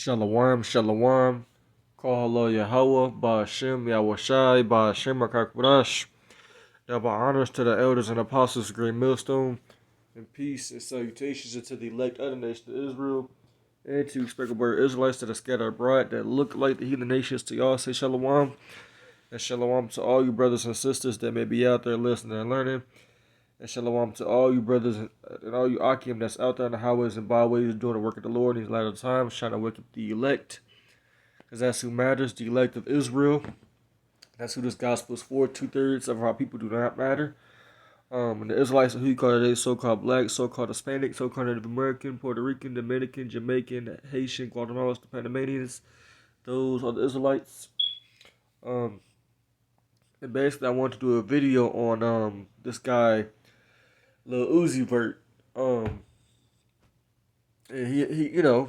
Shalom, shalom. Call hello Yahweh, Ba'ashem, Yahushai, Ba'ashem, Akakwadash. Double honors to the elders and apostles of Great Millstone, and peace and salutations unto the elect of the nation of Israel, and to speckled Israelites that are scattered abroad that look like the heathen nations. To y'all say shalom, and shalom to all you brothers and sisters that may be out there listening and learning. And shalom to all you brothers and all you Akim that's out there in the highways and byways doing the work of the Lord in these latter times, trying to wake up the elect. Because that's who matters, the elect of Israel. That's who this gospel is for. 2/3 of our people do not matter. And the Israelites are who you call today, so-called black, so-called Hispanic, so-called Native American, Puerto Rican, Dominican, Jamaican, Haitian, Guatemala, the Panamanians. Those are the Israelites. And basically I want to do a video on this guy, Lil Uzi Vert. And he you know,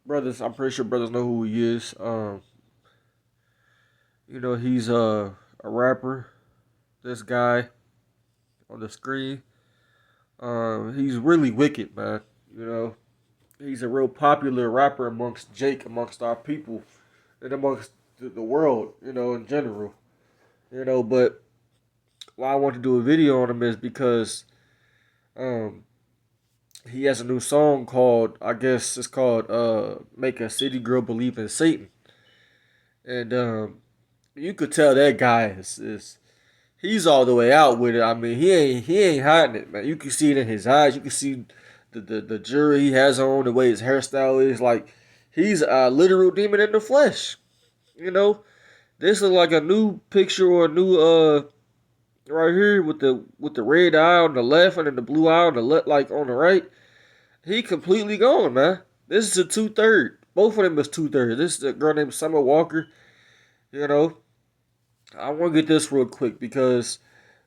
brothers, I'm pretty sure brothers know who he is. You know, he's a rapper. This guy on the screen. He's really wicked, man. You know, he's a real popular rapper amongst amongst our people, and amongst the world, you know, in general. You know, but why I want to do a video on him is because he has a new song called, I guess it's called Make a City Girl Believe in Satan. And you could tell that guy is he's all the way out with it. I mean, he ain't hiding it, man. You can see it in his eyes. You can see the jewelry he has on, the way his hairstyle is. Like, he's a literal demon in the flesh. You know, this is like a new picture or a new right here with the red eye on the left and then the blue eye on the left, like on the right. He completely gone, man. This is a 2/3. Both of them is 2/3. This is a girl named Summer Walker. You know, I want to get this real quick because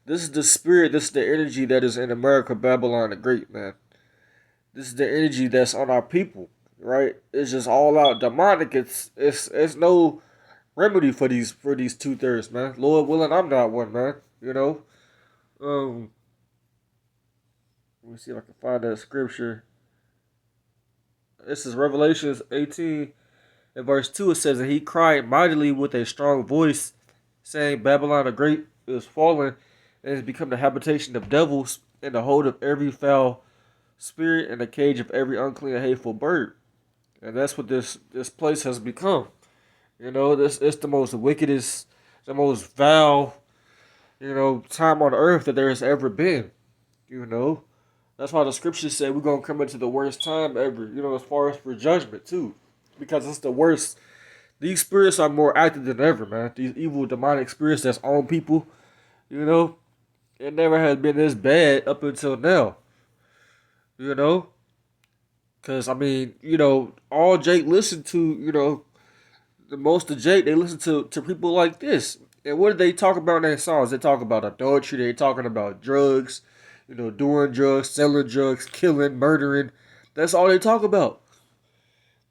this is the spirit, this is the energy that is in America, Babylon the Great, man. This is the energy that's on our people, right? It's just all out demonic. It's no remedy for these 2/3, man. Lord willing, I'm not one, man. You know, let me see if I can find that scripture. This is Revelations 18 and verse 2. It says, "And he cried mightily with a strong voice, saying, Babylon the Great is fallen, and has become the habitation of devils, and the hold of every foul spirit, and the cage of every unclean and hateful bird." And that's what this place has become. You know, this it's the most wickedest, the most foul, you know, time on earth that there has ever been. You know, that's why the scriptures say we're gonna come into the worst time ever. You know, as far as for judgment too, because it's the worst. These spirits are more active than ever, man. These evil demonic spirits that's on people, you know, it never has been this bad up until now. You know, because I mean, you know, all Jake listened to, you know, the most of Jake, they listen to people like this. And what do they talk about in their songs? They talk about adultery. They talking about drugs, you know, doing drugs, selling drugs, killing, murdering. That's all they talk about.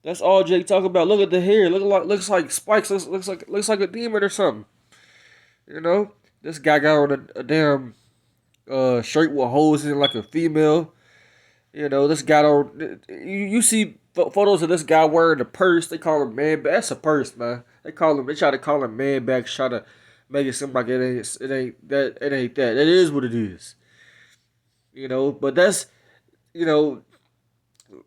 That's all Jake talk about. Look at the hair. Looks like spikes. Looks like a demon or something. You know, this guy got on a damn shirt with holes in like a female. You know, this guy don't. You see photos of this guy wearing a purse. They call him man bag. That's a purse, man. They try to call him man bag. Try to make it seem like it ain't that. It ain't that. It is what it is. You know, but that's, you know.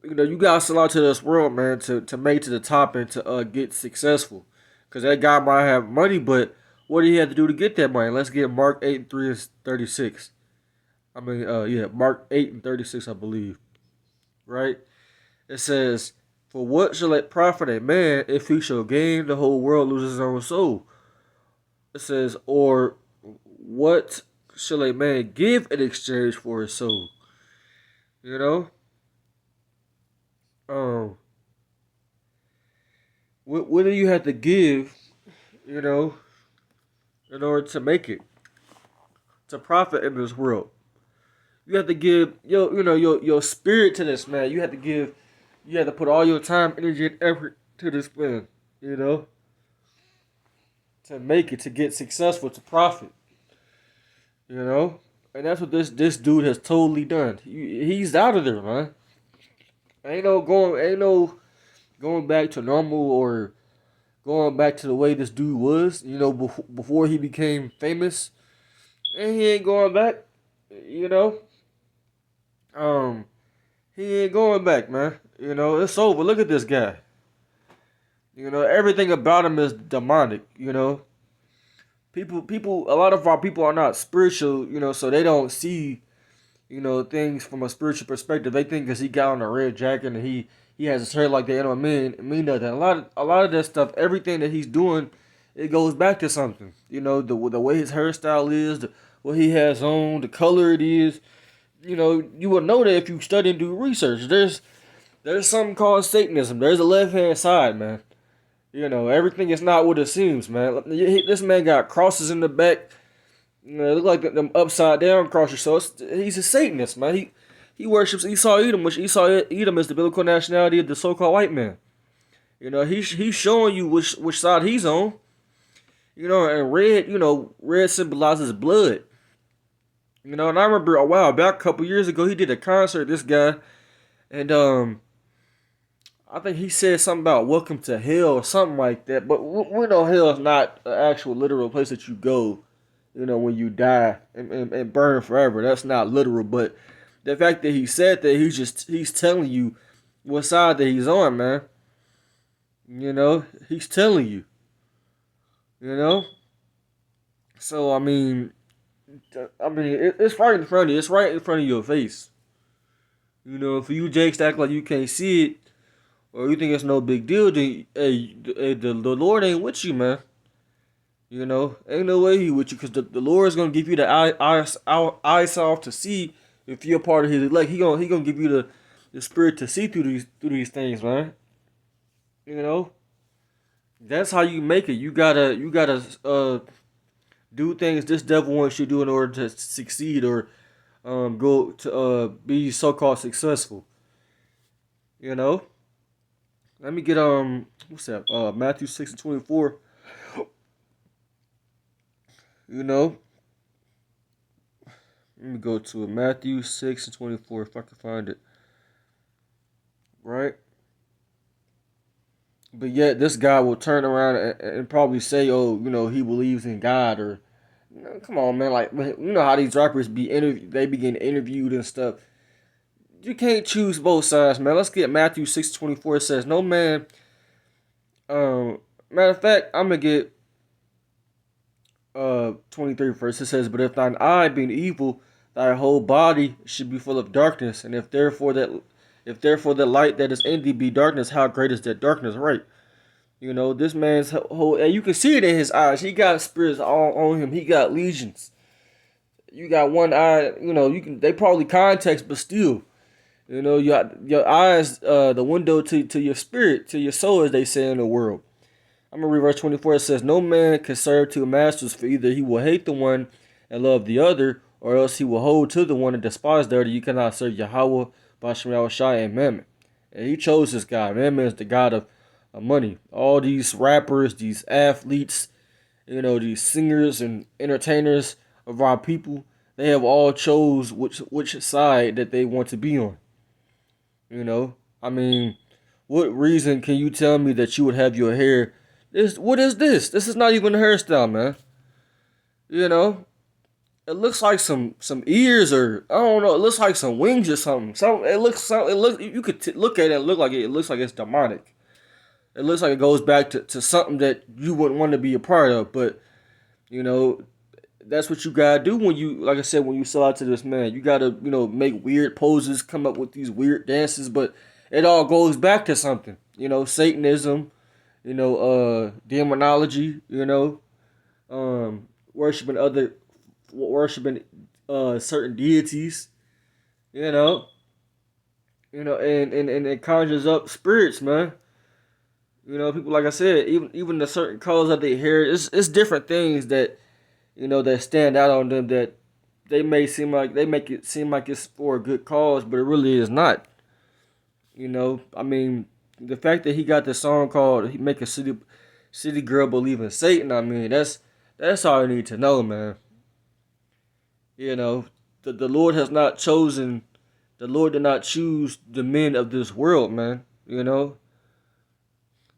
You gotta sell out to this world, man, to make it to the top and to get successful. Cause that guy might have money, but what do he have to do to get that money? Let's get Mark 8:3-36. I mean, yeah, Mark 8:36, I believe. Right? It says, "For what shall it profit a man if he shall gain the whole world, lose his own soul?" It says, "Or what shall a man give in exchange for his soul?" You know? Um, what do you have to give, you know, in order to make it, to profit in this world? You have to give your spirit to this, man. You have to put all your time, energy, and effort to this, man. You know, to make it, to get successful, to profit. You know, and that's what this dude has totally done. He's out of there, man. Ain't no going back to normal or going back to the way this dude was, before he became famous. And he ain't going back, you know. Um, he ain't going back, man. It's over. Look at this guy. Everything about him is demonic. A lot of our people are not spiritual. So they don't see, things from a spiritual perspective. They think because he got on a red jacket and he has his hair like that, mean nothing. A lot of that stuff, everything that he's doing, it goes back to something. The way his hairstyle is, what he has on, the color it is. You will know that if you study and do research. There's something called Satanism. There's a left hand side, man. Everything is not what it seems, man. This man got crosses in the back. It look like them upside down crosses. So he's a Satanist, man. He worships Esau Edom, which Esau Edom is the biblical nationality of the so-called white man. He's showing you which side he's on. And red symbolizes blood. And I remember a while back, a couple years ago, he did a concert. This guy, and I think he said something about welcome to hell or something like that. But we know hell is not an actual literal place that you go, when you die and burn forever. That's not literal. But the fact that he said that, he's telling you what side that he's on, man. He's telling you. So, it's right in front of you. It's right in front of your face. For you Jakes to act like you can't see it, or you think it's no big deal, then the Lord ain't with you, man. Ain't no way he with you, because the Lord is gonna give you the eyes off to see if you're a part of his elect. He gonna give you the spirit to see through these things, man. That's how you make it. You gotta do things this devil wants you to do in order to succeed or go to be so-called successful. Let me get what's that? Matthew 6:24. Let me go to it. Matthew 6:24 if I can find it. Right? But yet this guy will turn around and probably say, oh, he believes in God, or come on, man. Like, how these rappers they begin interviewed and stuff. You can't choose both sides, man. Let's get Matthew 6:24. It says, no man. Matter of fact, I'm gonna get 23 first. It says, but if thine eye being evil, thy whole body should be full of darkness. And if therefore the light that is in thee be darkness, how great is that darkness, right? This man's whole, and you can see it in his eyes. He got spirits all on him. He got legions. You got one eye, they probably context, but still, your eyes, the window to your spirit, to your soul, as they say in the world. I'm going to read verse 24. It says, no man can serve two masters, for either he will hate the one and love the other, or else he will hold to the one and despise the other. You cannot serve Yahweh, YASHAMIAHLA, and Mammon. And he chose this guy. Mammon is the god of money. All these rappers, these athletes, these singers and entertainers of our people, they have all chose which side that they want to be on. What reason can you tell me that you would have your hair? What is this? This is not even a hairstyle, man. It looks like some ears, or I don't know. It looks like some wings or something. You could look at it and it looks like it's demonic. It looks like it goes back to something that you wouldn't want to be a part of. But that's what you gotta do when you, like I said, when you sell out to this man. You gotta make weird poses, come up with these weird dances, but it all goes back to something. Satanism. Demonology, worshiping certain deities, and it conjures up spirits, man. People, like I said, even the certain colors that they hair, it's different things that that stand out on them, that they make it seem like it's for a good cause, but it really is not. The fact that he got the song called "He Make a City Girl Believe in Satan," that's all you need to know, man. The Lord has not chosen. The Lord did not choose the men of this world, man.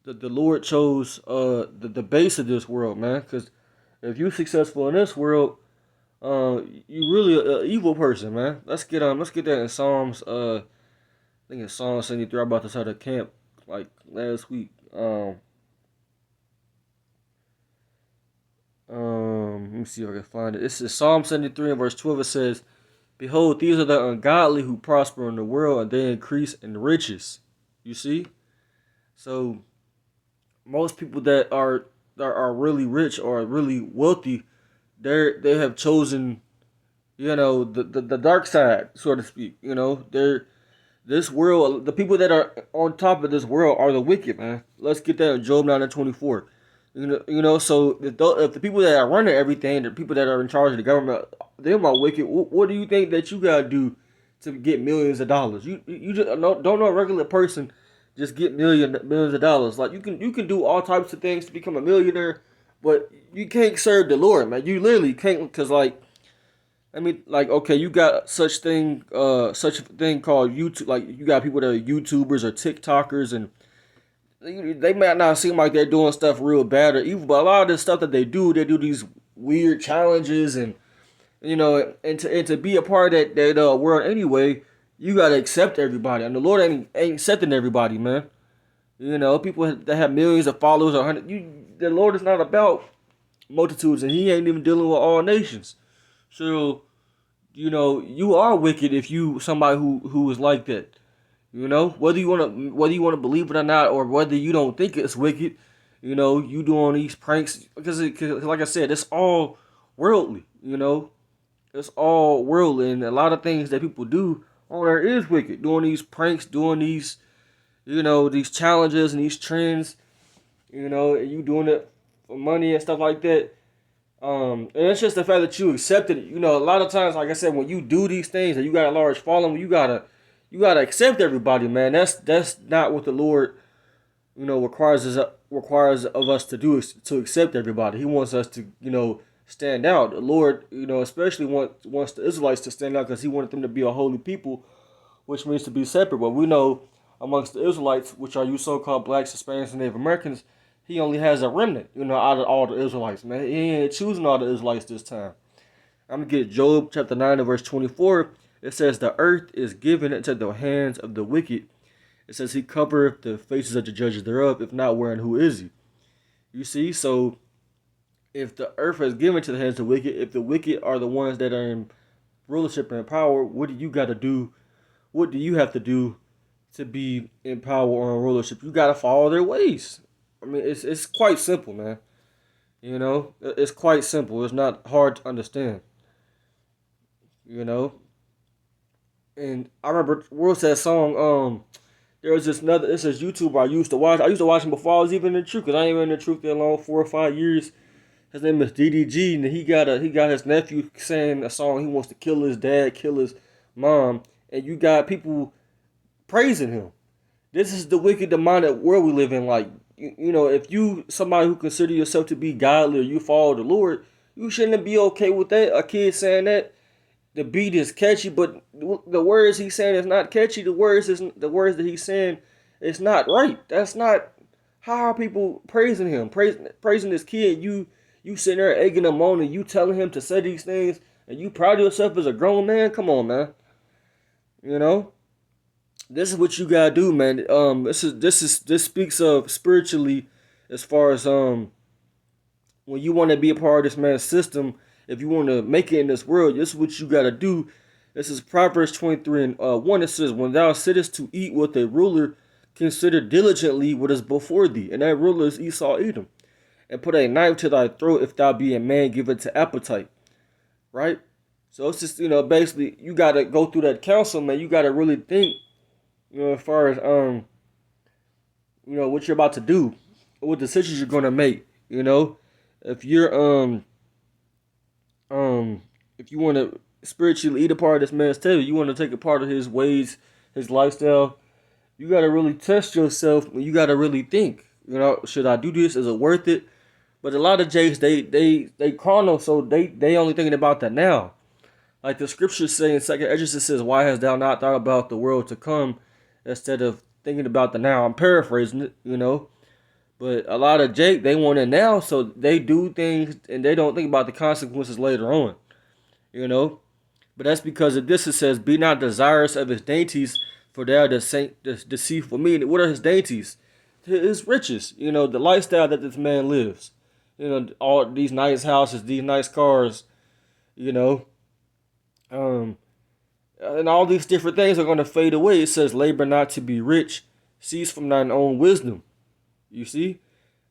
the Lord chose the base of this world, man. Because if you're successful in this world, you really an evil person, man. Let's get that in Psalms. I think it's Psalm 73. I about to start a camp like last week. Let me see if I can find it. This is Psalm 73 and verse 12. It says, "Behold, these are the ungodly who prosper in the world, and they increase in riches." You see, so most people that are really rich or really wealthy, they have chosen, the dark side, so to speak. This world, the people that are on top of this world are the wicked, man. Let's get that in Job 9:24. So if the people that are running everything, the people that are in charge of the government, them are wicked. What do you think that you gotta do to get millions of dollars? You just don't know a regular person just get millions of dollars. Like you can do all types of things to become a millionaire, but you can't serve the Lord, man. You literally can't, because okay, you got such a thing called YouTube. Like, you got people that are YouTubers or TikTokers, and they might not seem like they're doing stuff real bad or evil, but a lot of the stuff that they do these weird challenges, and to be a part of that world anyway, you gotta accept everybody, and the Lord ain't accepting everybody, man. People that have millions of followers or the Lord is not about multitudes, and He ain't even dealing with all nations. So, you are wicked if you somebody who is like that. Whether you wanna believe it or not, or whether you don't think it's wicked, you doing these pranks, because like I said, it's all worldly. It's all worldly, and a lot of things that people do on there is wicked. Doing these pranks, doing these these challenges and these trends, and you doing it for money and stuff like that. And it's just the fact that you accepted it. A lot of times, like I said, when you do these things and you got a large following, you gotta accept everybody, man. That's not what the Lord, requires of us to do, is to accept everybody. He wants us to, stand out. The Lord, especially wants the Israelites to stand out, because He wanted them to be a holy people, which means to be separate. But we know amongst the Israelites, which are you so-called blacks, Hispanics, and Native Americans, He only has a remnant, out of all the Israelites, man. He ain't choosing all the Israelites this time. I'm going to get Job chapter 9 and verse 24. It says, "The earth is given into the hands of the wicked." It says, "He covereth the faces of the judges thereof. If not, wherein who is He?" You see, so if the earth is given to the hands of the wicked, if the wicked are the ones that are in rulership and power, what do you got to do? What do you have to do to be in power or in rulership? You got to follow their ways. I mean, it's quite simple, man. It's quite simple. It's not hard to understand. And I remember, what's that song? There was this YouTuber I used to watch. I used to watch him before I was even in the truth, because I ain't been in the truth that long, 4 or 5 years. His name is DDG, and he got his nephew saying a song. He wants to kill his dad, kill his mom, and you got people praising him. This is the wicked, demonic world we live in. Like, if you somebody who consider yourself to be godly, or you follow the Lord, you shouldn't be okay with that. A kid saying that the beat is catchy, but the words he's saying is not catchy. The words that he's saying is not right. That's not how are people praising him, praising this kid. You sitting there egging him on, and you telling him to say these things, and you proud of yourself as a grown man. Come on, man. This is what you gotta do, man. This speaks of spiritually, as far as when you want to be a part of this man's system. If you want to make it in this world, this is what you gotta do. This is Proverbs 23 and 1. It says, "When thou sittest to eat with a ruler, consider diligently what is before thee, and that ruler is Esau Edom. And put a knife to thy throat if thou be a man given to appetite." Right? So it's just, basically, you got to go through that counsel, man. You got to really think, as far as, what you're about to do, what decisions you're going to make, if you're, if you want to spiritually eat a part of this man's table, you want to take a part of his ways, his lifestyle, you got to really test yourself. You got to really think, should I do this? Is it worth it? But a lot of Jays, they carnal, so they only thinking about that now. Like the scriptures say in 2nd Ezra, it says, "Why hast thou not thought about the world to come, instead of thinking about the now?" I'm paraphrasing it, But a lot of Jake, they want it now, so they do things and they don't think about the consequences later on. You know? But that's because of this. It says, "Be not desirous of his dainties, for they are deceitful." Meaning, what are his dainties? His riches. You know, the lifestyle that this man lives. You know, all these nice houses, these nice cars. You know, and all these different things are going to fade away. It says, "Labor not to be rich, cease from thine own wisdom." You see,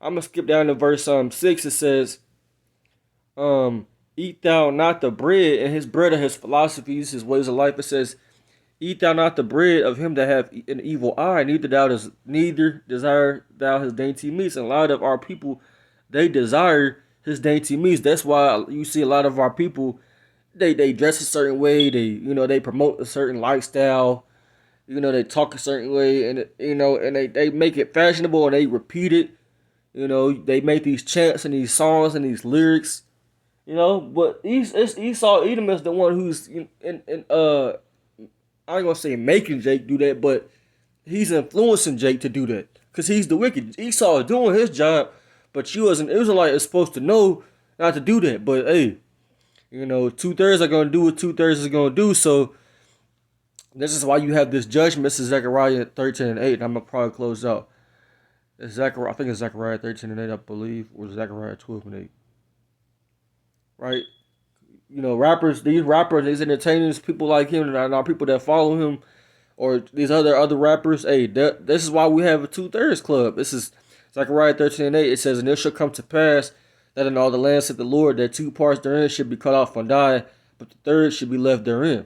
I'm gonna skip down to verse 6. It says, "Eat thou not the bread," and his bread are his philosophies, his ways of life. It says, "Eat thou not the bread of him that hath an evil eye, neither desire thou his dainty meats." And a lot of our people, they desire his dainty meats. That's why you see a lot of our people, they dress a certain way, they promote a certain lifestyle, they talk a certain way, and they make it fashionable and they repeat it. They make these chants and these songs and these lyrics. But Esau Edom is the one who's I ain't gonna say making Jake do that, but he's influencing Jake to do that because he's the wicked. Esau is doing his job, but you as an Israelite is supposed to know not to do that. But hey, 2/3 are gonna do what 2/3 is gonna do. So this is why you have this judgment. This is Zechariah 13 and 8. And I'm gonna probably close out. I think it's Zechariah 13 and 8, I believe, or Zechariah 12 and 8. Right? These rappers, these entertainers, people like him, and our people that follow him, or these other rappers, hey, this is why we have a 2/3 club. This is Zechariah 13 and 8. It says, "And it shall come to pass that in all the land, said the Lord, that 2 parts therein should be cut off and die, but the third should be left therein."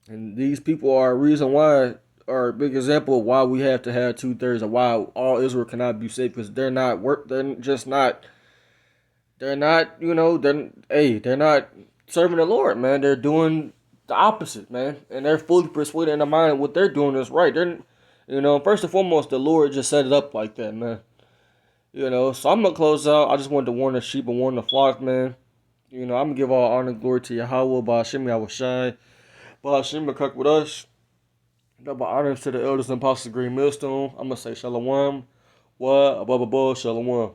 And these people are a reason why, or a big example of why we have to have 2/3, or why all Israel cannot be saved, because they're not serving the Lord, man. They're doing the opposite, man. And they're fully persuaded in their mind that what they're doing is right. First and foremost, the Lord just set it up like that, man. So I'm going to close out. I just wanted to warn the sheep and warn the flock, man. I'm going to give all honor and glory to Yahweh, by YASHAMIAHLA, by Hashem with us. Double honors to the elders and apostles of Green Millstone. I'm going to say Shalom. Shalom.